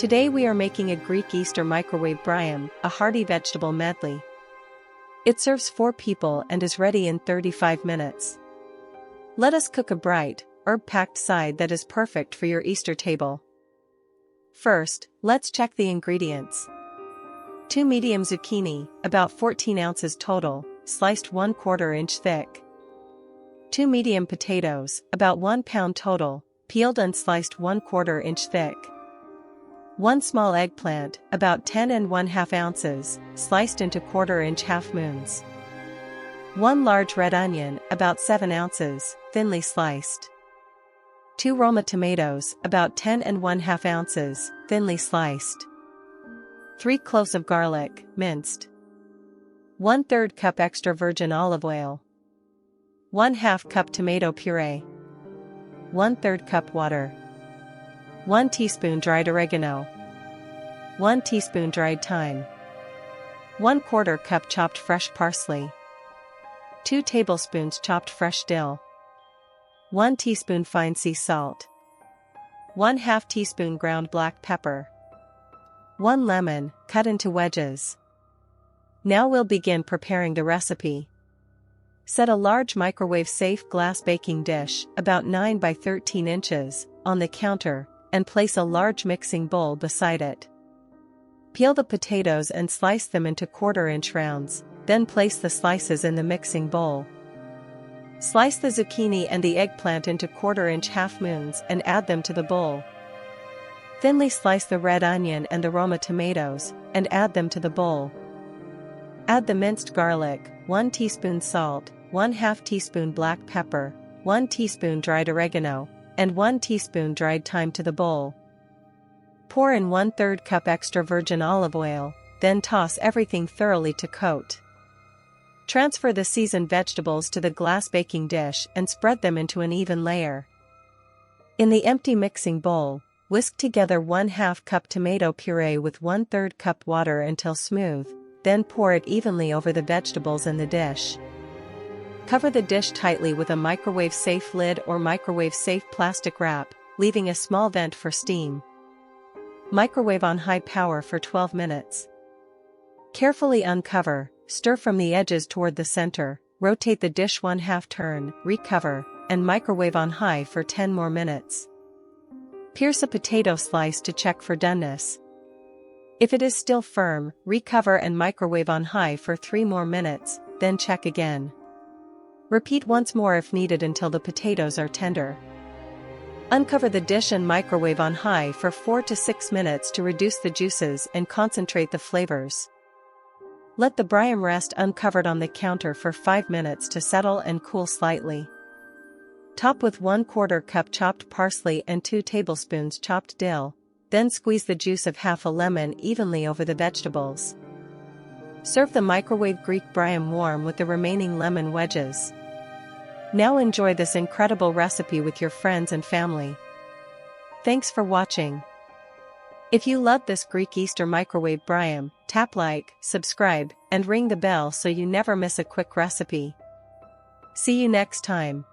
Today we are making a Greek Easter microwave Briam, a hearty vegetable medley. It serves 4 people and is ready in 35 minutes. Let us cook a bright, herb-packed side that is perfect for your Easter table. First, let's check the ingredients. 2 medium zucchini, about 14 ounces total, sliced 1/4 inch thick. 2 medium potatoes, about 1 pound total, peeled and sliced 1/4 inch thick. 1 small eggplant, about 10 1/2 ounces, sliced into 1/4 inch half moons. 1 large red onion, about 7 ounces, thinly sliced. 2 Roma tomatoes, about 10 1/2 ounces, thinly sliced. 3 cloves of garlic, minced. 1/3 cup extra virgin olive oil. 1/2 cup tomato puree. 1/3 cup water. 1 teaspoon dried oregano. 1 teaspoon dried thyme. 1/4 cup chopped fresh parsley. 2 tablespoons chopped fresh dill. 1 teaspoon fine sea salt. 1/2 teaspoon ground black pepper. 1 lemon, cut into wedges. Now we'll begin preparing the recipe. Set a large microwave-safe glass baking dish, about 9 by 13 inches, on the counter, and place a large mixing bowl beside it. Peel the potatoes and slice them into 1/4 inch rounds, then place the slices in the mixing bowl. Slice the zucchini and the eggplant into 1/4 inch half moons and add them to the bowl. Thinly slice the red onion and the Roma tomatoes, and add them to the bowl. Add the minced garlic, 1 teaspoon salt, 1/2 teaspoon black pepper, 1 teaspoon dried oregano, and 1 teaspoon dried thyme to the bowl. Pour in 1/3 cup extra virgin olive oil, then toss everything thoroughly to coat. Transfer the seasoned vegetables to the glass baking dish and spread them into an even layer. In the empty mixing bowl, whisk together 1/2 cup tomato puree with 1/3 cup water until smooth, then pour it evenly over the vegetables in the dish. Cover the dish tightly with a microwave-safe lid or microwave-safe plastic wrap, leaving a small vent for steam. Microwave on high power for 12 minutes. Carefully uncover, stir from the edges toward the center, rotate the dish 1/2 turn, recover, and microwave on high for 10 more minutes. Pierce a potato slice to check for doneness. If it is still firm, recover and microwave on high for 3 more minutes, then check again. Repeat once more if needed until the potatoes are tender. Uncover the dish and microwave on high for 4 to 6 minutes to reduce the juices and concentrate the flavors. Let the Briam rest uncovered on the counter for 5 minutes to settle and cool slightly. Top with 1/4 cup chopped parsley and 2 tablespoons chopped dill, then squeeze the juice of half a lemon evenly over the vegetables. Serve the microwave Greek Briam warm with the remaining lemon wedges. Now enjoy this incredible recipe with your friends and family. Thanks for watching. If you love this Greek Easter microwave Briam, tap like, subscribe, and ring the bell so you never miss a quick recipe. See you next time.